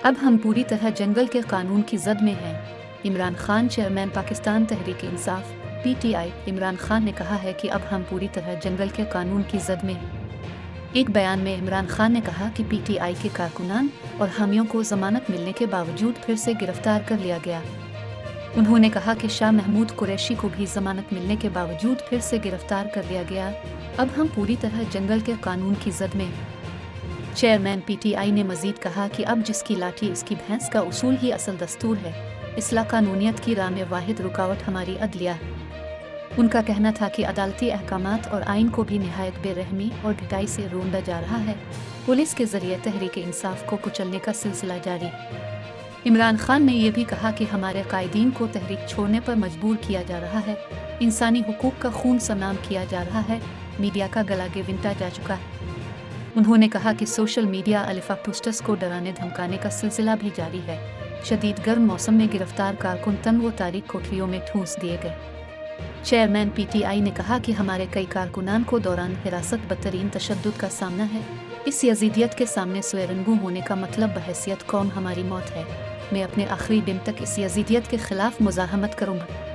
अब हम पूरी तरह जंगल के कानून की जद में हैं। इमरान खान, चेयरमैन पाकिस्तान तहरीक इंसाफ (PTI) इमरान खान ने कहा है कि अब हम पूरी तरह जंगल के कानून की जद में हैं। एक बयान में इमरान खान ने कहा कि PTI के कारकुनान और हामियों को जमानत मिलने के बावजूद फिर से गिरफ्तार कर लिया गया। उन्होंने कहा कि शाह महमूद कुरैशी को भी जमानत मिलने के बावजूद फिर से गिरफ्तार कर लिया गया। अब हम पूरी तरह जंगल के कानून की जद में हैं। चेयरमैन PTI ने मजीद कहा कि अब जिसकी लाठी उसकी भैंस का उसूल ही असल दस्तूर है। इसला कानूनियत की राह में वाहिद रुकावट हमारी अदलिया है। उनका कहना था कि अदालती अहकामात और आइन को भी निहायत बेरहमी और ढिठाई से रोंदा जा रहा है। पुलिस के जरिए तहरीक इंसाफ को कुचलने का सिलसिला जारी। इमरान खान ने यह भी कहा कि हमारे कायदीन को तहरीक छोड़ने पर मजबूर किया जा रहा है, इंसानी हुकूक का खून सनाम किया जा रहा है, मीडिया का गला गिरविंटा जा चुका है। उन्होंने कहा कि सोशल मीडिया अलिफा पुस्टस को डराने धमकाने का सिलसिला भी जारी है। शदीद गर्म मौसम में गिरफ्तार कारकुन तंग व तारीख कोठरियों में ठूंस दिए गए। चेयरमैन PTI ने कहा कि हमारे कई कारकुनान को दौरान हिरासत बदतरीन तशद्दुद का सामना है। इस यजीदियत के सामने स्वेरंगू होने का मतलब बहैसियत कौम हमारी मौत है। मैं अपने आखिरी दिन तक इस यजीदियत के खिलाफ मुजाहमत करूँगा।